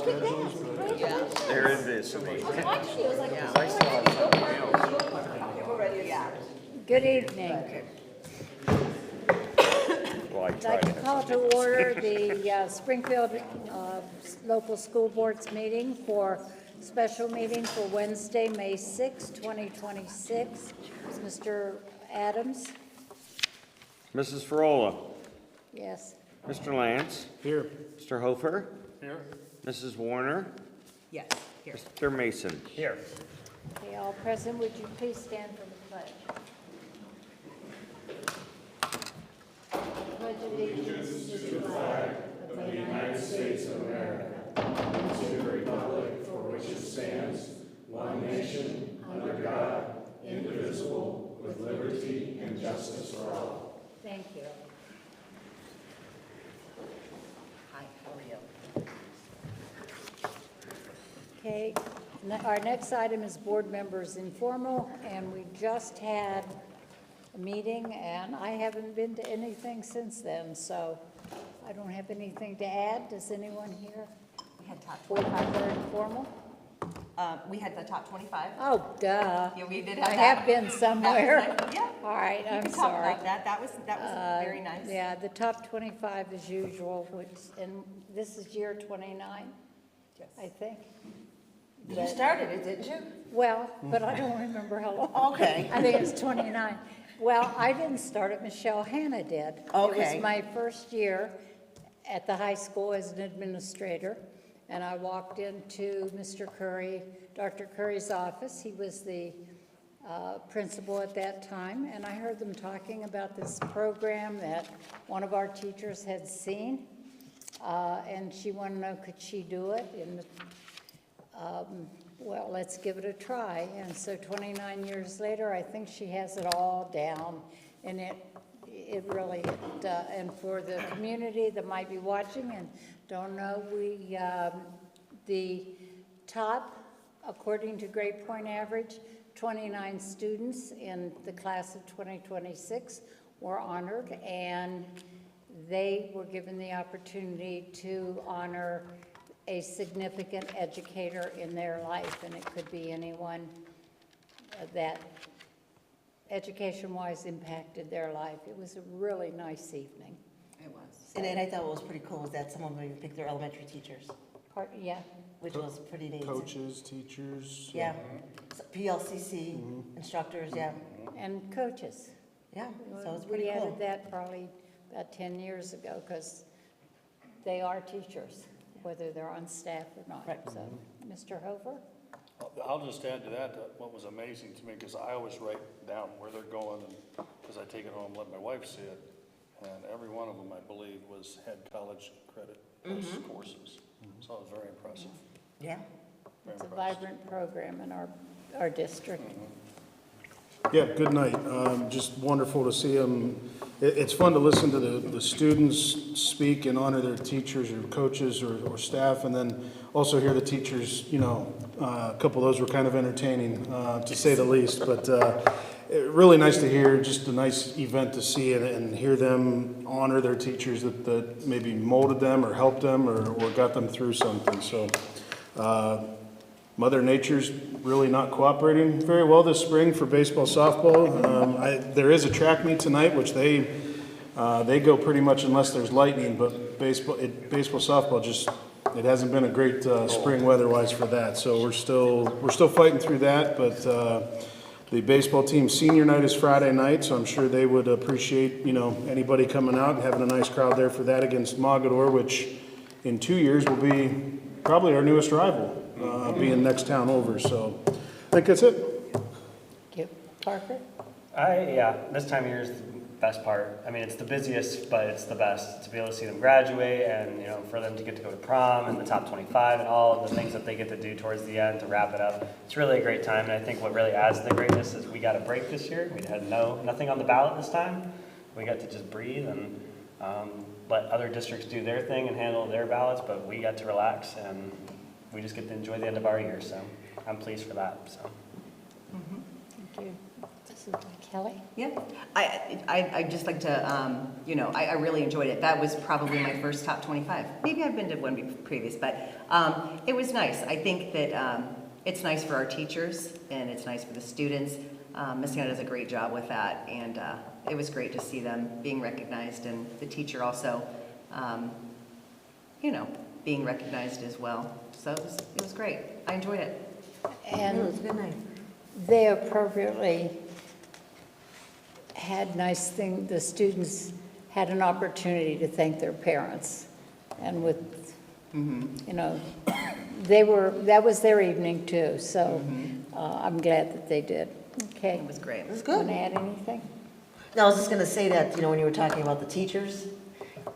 schedules. They're invisible. Good evening. Well, I I'd try like to to. call to order the Springfield Local School Boards meeting for special meeting for Wednesday, May 6, 2026. Mr. Adams? Mrs. Frola, Yes. Mr. Lance, Here. Mr. Hofer, Here. Mrs. Warner, Yes, here. Mr. Mason. Here. Okay, all present, would you please stand for the pledge? Pledge allegiance to the flag of the United States of America and to the republic for which it stands, one nation, under God, indivisible, with liberty and justice for all. Thank you. Hi, how are you? Okay, our next item is board members informal, and we just had a meeting, and I haven't been to anything since then, so I don't have anything to add. Does anyone here? We had top Board member informal? we had the top 25. Oh, duh. Yeah, we did have I that. have been somewhere. Yeah. All right, You I'm can talk sorry. about that. That was very nice. Yeah, the top 25 as usual, which, and this is year 29, Yes. I think. You started it, didn't you? Well, but I don't remember how long. Okay. I think it's 29. Well, I didn't start it, Michelle Hanna did. It Okay. was my first year at the high school as an administrator, and I walked into Mr. Curry, Dr. Curry's office. He was the principal at that time, and I heard them talking about this program that one of our teachers had seen, and she wanted to know, could she do it? And well, let's give it a try. And so 29 years later, I think she has it all down. And it really, and for the community that might be watching and don't know, the top, according to grade point average, 29 students in the class of 2026 were honored, and they were given the opportunity to honor a significant educator in their life, and it could be anyone that education-wise impacted their life. It was a really nice evening. It was. And then I thought what was pretty cool is that some of them even picked their elementary teachers, Yeah, which was pretty neat. Coaches, teachers. Yeah. PLCC instructors, yeah. and coaches. Yeah, so it's pretty We cool. added that probably about 10 years ago, because they are teachers, whether they're on staff or not. Right. So, Mr. Hofer? I'll just add to that, what was amazing to me, because I always write down where they're going, and because I take it home and let my wife see it, and every one of them, I believe, had college credit courses. So it was very impressive. Yeah. Very It's a impressive. vibrant program in our district. Yeah, good night. Just wonderful to see them. It's fun to listen to the students speak and honor their teachers or coaches or staff, and then also hear the teachers, a couple of those were kind of entertaining, to say the least. But really nice to hear, just a nice event to see and hear them honor their teachers that maybe molded them or helped them or got them through something. So Mother Nature's really not cooperating very well this spring for baseball, softball. There is a track meet tonight, which they go pretty much unless there's lightning. But baseball, softball it hasn't been a great spring weather-wise for that. So we're still fighting through that. But the baseball team senior night is Friday night, so I'm sure they would appreciate anybody coming out and having a nice crowd there for that against Mogador, which in 2 years will be probably our newest rival. Being next town over, so I think that's it. Thank you. Parker? This time of year is the best part. I mean, it's the busiest, but it's the best to be able to see them graduate and, for them to get to go to prom and the top 25 and all of the things that they get to do towards the end to wrap it up. It's really a great time, and I think what really adds to the greatness is we got a break this year. We had nothing on the ballot this time. We got to just breathe and let other districts do their thing and handle their ballots, but we got to relax and we just get to enjoy the end of our year, so I'm pleased for that. So. Thank you. Kelly? Yeah, I'd just like to, I really enjoyed it. That was probably my first top 25. Maybe I've been to one previous, but it was nice. I think that it's nice for our teachers and it's nice for the students. Ms. Hannah does a great job with that, and it was great to see them being recognized, and the teacher also, being recognized as well. So it was great. I enjoyed it. And It was a good night. they appropriately had nice thing, the students had an opportunity to thank their parents. And with, that was their evening too, so I'm glad that they did. Okay. It was great. It was Want good. to add anything? No, I was just gonna say that, when you were talking about the teachers,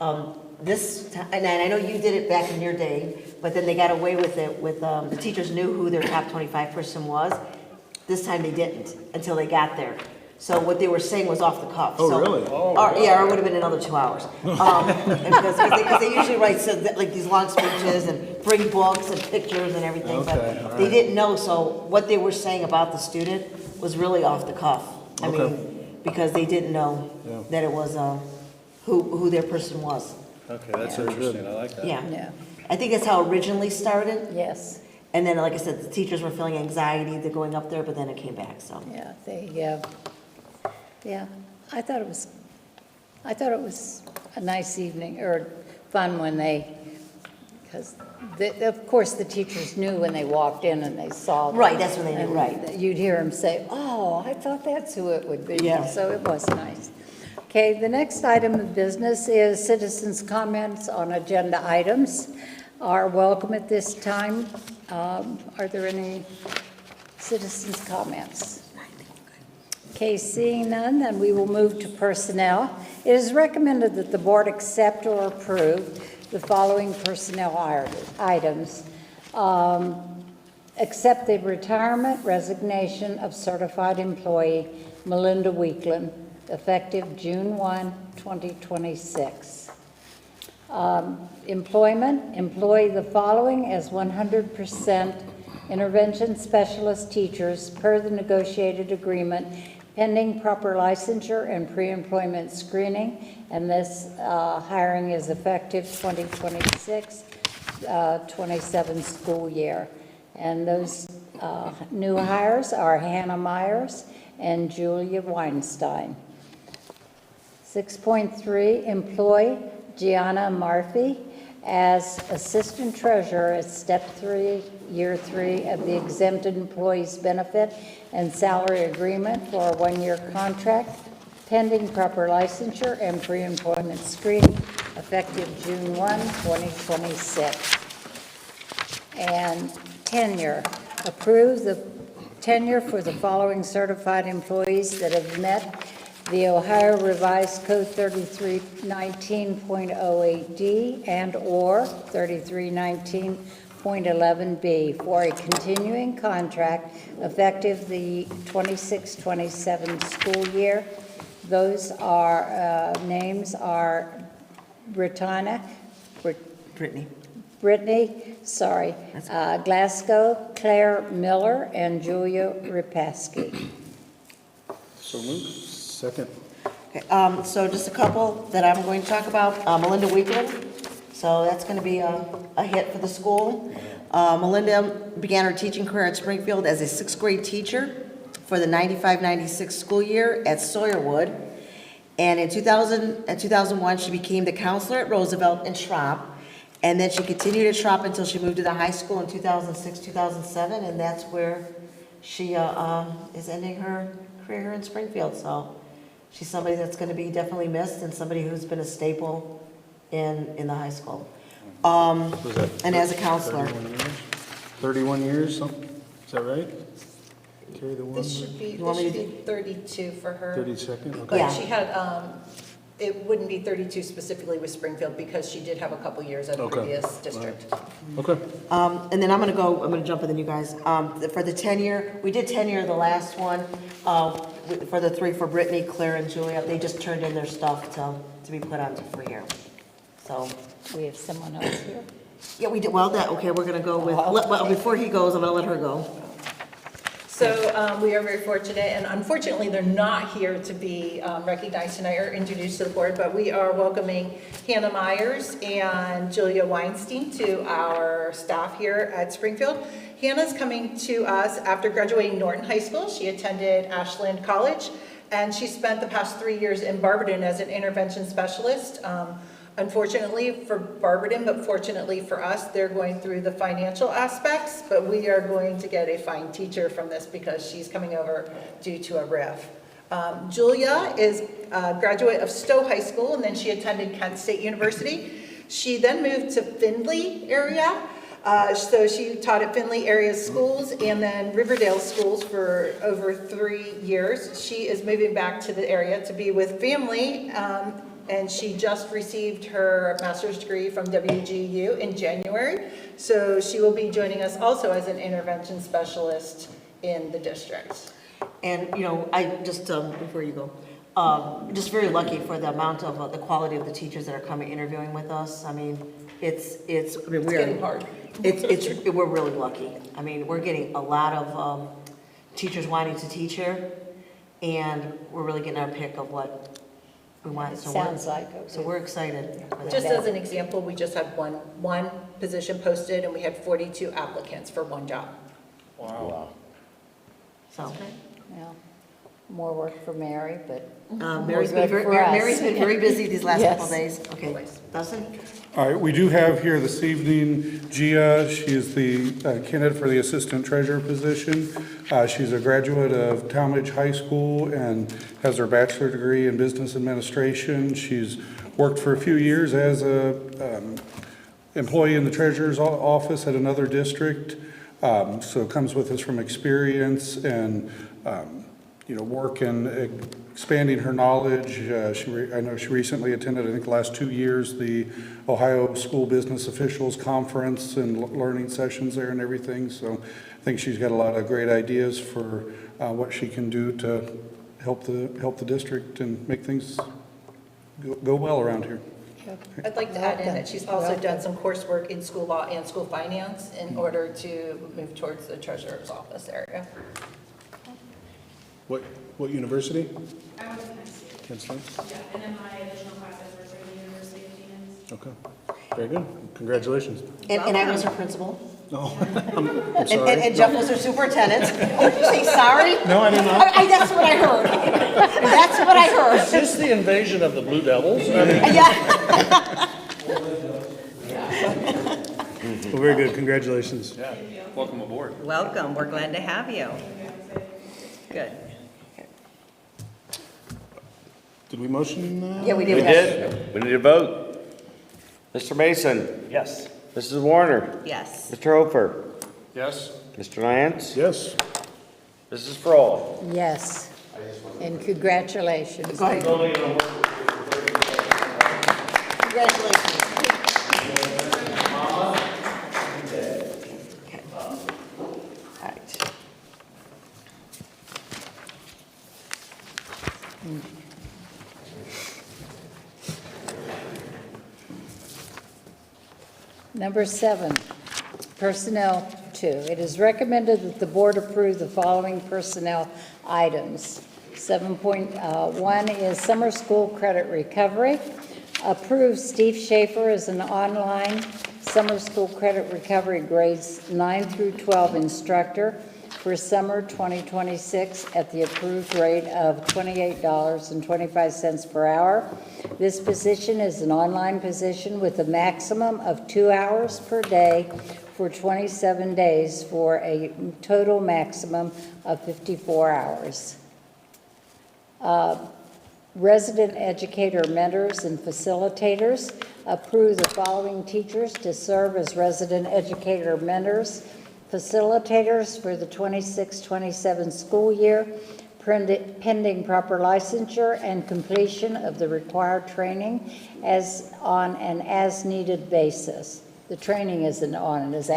and I know you did it back in your day, but then they got away with it with, the teachers knew who their top 25 person was. This time they didn't, until they got there. So what they were saying was off the cuff. Oh, So- really? Yeah, or it would have been another 2 hours. Because they usually write like these long speeches and bring books and pictures and everything. Okay, all But right. they didn't know, so what they were saying about the student was really off the cuff. I Okay. mean, because they didn't know Yeah. that it was, who their person was. Okay, that's interesting, I like that. Yeah. Yeah, I think that's how it originally started. yes, And then, like I said, the teachers were feeling anxiety, they're going up there, but then it came back, so. yeah, I thought it was a nice evening, or fun when because of course the teachers knew when they walked in and they saw them. Right, that's when they knew, And right. You'd hear them say, oh, I thought that's who it would be. Yeah. So it was nice. Okay, the next item of business is citizens' comments on agenda items are welcome at this time. Are there any citizens' comments? Okay, seeing none, then we will move to personnel. It is recommended that the board accept or approve the following personnel items. Accept the retirement resignation of certified employee Melinda Weekland, effective June 1, 2026. Employment, employ the following as 100% intervention specialist teachers per the negotiated agreement, pending proper licensure and pre-employment screening, and this hiring is effective 2026, 27 school year. And those new hires are Hannah Myers and Julia Weinstein. 6.3, employ Gianna Murphy as assistant treasurer at step 3, year 3 of the exempted employees benefit and salary agreement for a 1-year contract, pending proper licensure and pre-employment screening, effective June 1, 2026. And tenure, approve the tenure for the following certified employees that have met the Ohio Revised Code 3319.08D and/or 3319.11B for a continuing contract effective the 26-27 school year. Those are, names are Brittany, Glasgow, Claire Miller, and Julia Ripaski. So moved. Second. Okay, so just a couple that I'm going to talk about. Melinda Weekland, so that's going to be a hit for the school. Melinda began her teaching career at Springfield as a 6th grade teacher for the 95-96 school year at Sawyerwood. And in 2001, she became the counselor at Roosevelt and Schropp. And then she continued at Schropp until she moved to the high school in 2006, 2007, and that's where she is ending her career here in Springfield. So she's somebody that's going to be definitely missed and somebody who's been a staple in the high school. Was that And as a counselor. 31 years, something? Is that right? Carry the one? This should be, You want me to 32 for her. 32nd? Okay. Yeah. But she had, it wouldn't be 32 specifically with Springfield because she did have a couple years at a Okay. previous district. Okay. And then I'm going to jump in then you guys. For the tenure, we did tenure the last one. For the 3 for Brittany, Claire, and Julia, they just turned in their stuff to be put onto free here. So, We have someone else here. yeah, we did, well, we're going to go with, well, before he goes, I'm going to let her go. So we are very fortunate, and unfortunately, they're not here to be recognized tonight or introduced to the board, but we are welcoming Hannah Myers and Julia Weinstein to our staff here at Springfield. Hannah's coming to us after graduating Norton High School. She attended Ashland College, and she spent the past 3 years in Barberton as an intervention specialist. Unfortunately for Barberton, but fortunately for us, they're going through the financial aspects, but we are going to get a fine teacher from this because she's coming over due to a RIF. Julia is a graduate of Stowe High School, and then she attended Kent State University. She then moved to Findlay area. So she taught at Findlay area schools and then Riverdale schools for over 3 years. She is moving back to the area to be with family, and she just received her master's degree from WGU in January. So she will be joining us also as an intervention specialist in the district. And, you know, I just, before you go, just very lucky for the amount of, the quality of the teachers that are coming interviewing with us. I mean, I mean, It's getting hard. We're really lucky. I mean, we're getting a lot of teachers wanting to teach here, and we're really getting our pick of what we want. It So sounds like, okay. So we're excited for that. Just as an example, we just had one position posted and we had 42 applicants for one job. Wow. So, Well, more work for Mary, but Mary's more been good for us. Mary's been very busy these last couple Yes. days. Okay, Dustin? All right, we do have here this evening Gia. She is the candidate for the assistant treasurer position. She's a graduate of Talmadge High School and has her bachelor degree in business administration. She's worked for a few years as a employee in the treasurer's office at another district. So comes with us from experience and work and expanding her knowledge. I know she recently attended, I think, the last 2 years, the Ohio School Business Officials Conference and learning sessions there and everything. So I think she's got a lot of great ideas for what she can do to help the district and make things go well around here. I'd like to add in that she's also done some coursework in school law and school finance in order to move towards the treasurer's office area. What university? I went to Kent State. Kent State? Yeah, and then my additional classes were through the University of Phoenix. Okay, very good. Congratulations. And I was her principal. No, I'm sorry. And Jeff was her superintendent. Oh, did you say sorry? No, I did not. That's what I heard. That's what I heard. Is this the invasion of the Blue Devils? Yeah. Well, very good. Congratulations. Yeah, welcome aboard. Welcome, we're glad to have you. Good. Did we motion? Yeah, we did. We did. We need a vote. Mr. Mason, Yes. Mrs. Warner, Yes. Mr. Hofer, Yes? Mr. Lance, Yes. Mrs. Frohl. yes. And congratulations. Go ahead. Congratulations. Okay. All right. Number 7, Personnel 2. It is recommended that the board approve the following personnel items. 7.1 is summer school credit recovery. Approve Steve Schaefer as an online summer school credit recovery grades 9 through 12 instructor for summer 2026 at the approved rate of $28.25 per hour. This position is an online position with a maximum of 2 hours per day for 27 days for a total maximum of 54 hours. Resident educator mentors and facilitators. Approve the following teachers to serve as resident educator mentors, facilitators for the 26-27 school year, pending proper licensure and completion of the required training on an as-needed basis. The training isn't on as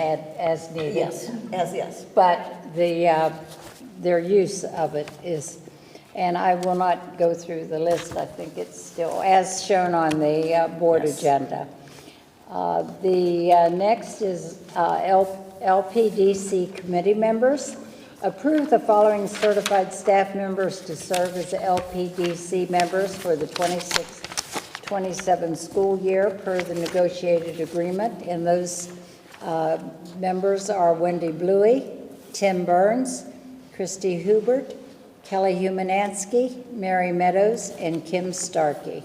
needed. Yes, yes. But their use of it is, and I will not go through the list. I think it's still as shown on the board agenda. The next is LPDC committee members. Approve the following certified staff members to serve as LPDC members for the 26-27 school year per the negotiated agreement. And those members are Wendy Bluey, Tim Burns, Christy Hubert, Kelly Humanansky, Mary Meadows, and Kim Starkey.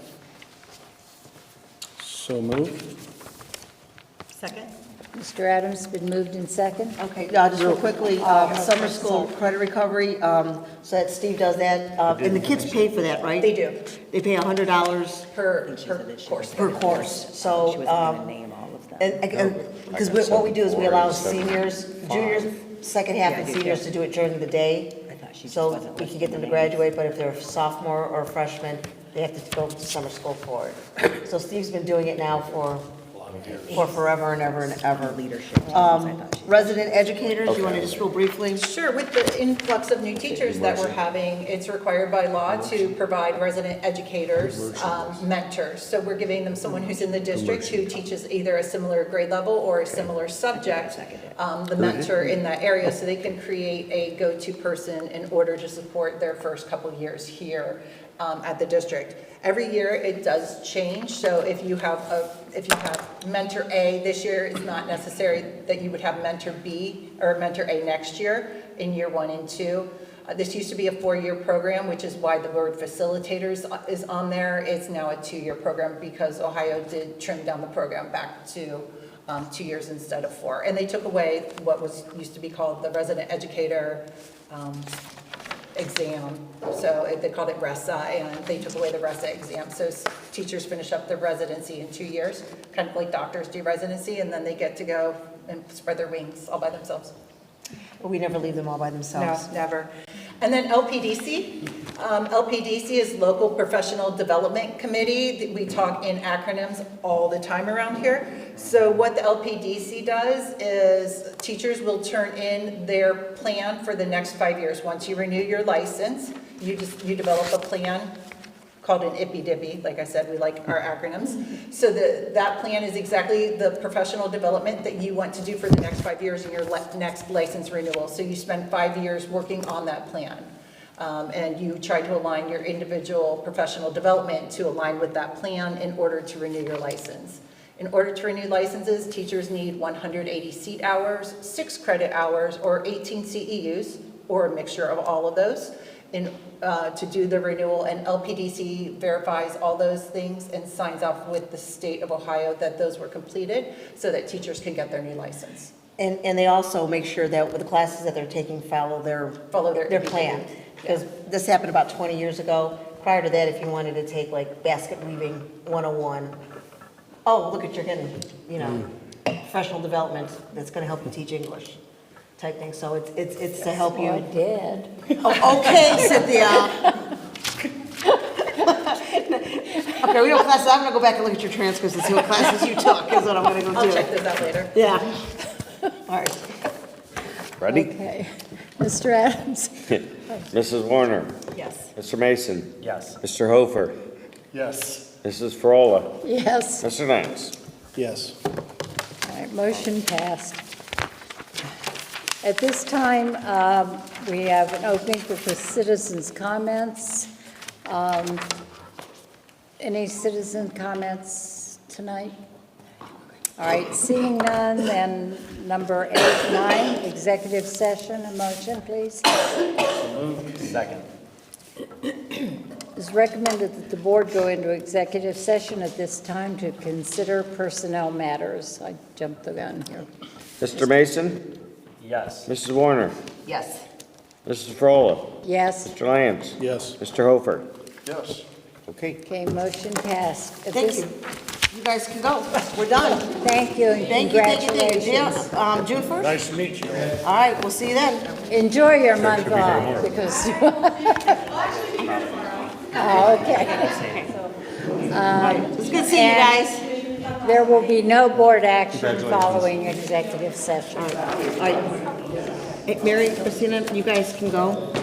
So moved. Second? Mr. Adams, been moved in second. Okay, just real quickly, summer school credit recovery, so that Steve does that, and the kids pay for that, right? They do, They pay $100 per course. per course, so, She wasn't gonna name all of them. and, because what we do is we allow seniors, juniors, second half, and seniors to do it during the day, I thought she so wasn't we can listing get them to the names. graduate, but if they're sophomore or freshman, they have to go to summer school for it. So Steve's been doing it now for forever and ever and ever. Leadership. Resident educators, you want to just real briefly? Sure, with the influx of new teachers that we're having, it's required by law to provide resident educators, mentors. So we're giving them someone who's in the district who teaches either a similar grade level or a similar subject, the mentor in that area, so they can create a go-to person in order to support their first couple years here at the district. Every year it does change, so if you have mentor A this year, it's not necessary that you would have mentor B or mentor A next year in year 1 and 2. This used to be a 4-year program, which is why the word facilitators is on there. It's now a 2-year program because Ohio did trim down the program back to 2 years instead of 4. And they took away what used to be called the resident educator exam. So they called it RESA, and they took away the RESA exam. So teachers finish up their residency in 2 years, kind of like doctors do residency, and then they get to go and spread their wings all by themselves. We never leave them all by themselves. No, never. And then LPDC. LPDC is Local Professional Development Committee. We talk in acronyms all the time around here. So what the LPDC does is teachers will turn in their plan for the next 5 years. Once you renew your license, you develop a plan called an IPDIPI. Like I said, we like our acronyms. So that plan is exactly the professional development that you want to do for the next 5 years in your next license renewal. So you spend 5 years working on that plan. And you try to align your individual professional development to align with that plan in order to renew your license. In order to renew licenses, teachers need 180 seat hours, 6 credit hours, or 18 CEUs, or a mixture of all of those, to do the renewal. And LPDC verifies all those things and signs off with the state of Ohio that those were completed so that teachers can get their new license. And they also make sure that with the classes that they're taking follow their plan. Because this happened about 20 years ago. Prior to that, if you wanted to take like basket weaving 101, oh, look at you're getting, professional development that's going to help you teach English type thing. So it's to help you. I did. Oh, okay, Cynthia. Okay, we don't classes. I'm going to go back and look at your transcripts and see what classes you took is what I'm going to go do. I'll check those out later. Yeah. All right. Ready? Okay. Mr. Adams? Mrs. Warner? Yes. Mr. Mason? Yes. Mr. Hofer? Yes. Mrs. Frola? Yes. Mr. Nance? Yes. All right, motion passed. At this time, we have an opening for citizens' comments. Any citizen comments tonight? All right, seeing none, then number 8, 9, executive session, a motion, please. Second. It's recommended that the board go into executive session at this time to consider personnel matters. I jumped the gun here. Mr. Mason? Yes. Mrs. Warner? Yes. Mrs. Frola? Yes, Mr. Lance? Yes. Mr. Hofer? Yes. Okay. okay, motion passed. At Thank this- you. You guys can go. We're done. Thank you and Thank you. congratulations. Yeah, June 1st? Nice to meet you. All right, we'll see you then. Enjoy your month off because. Oh, okay. It's good seeing you guys. There will be no board action following executive session. All right. Hey, Mary, Christina, you guys can go.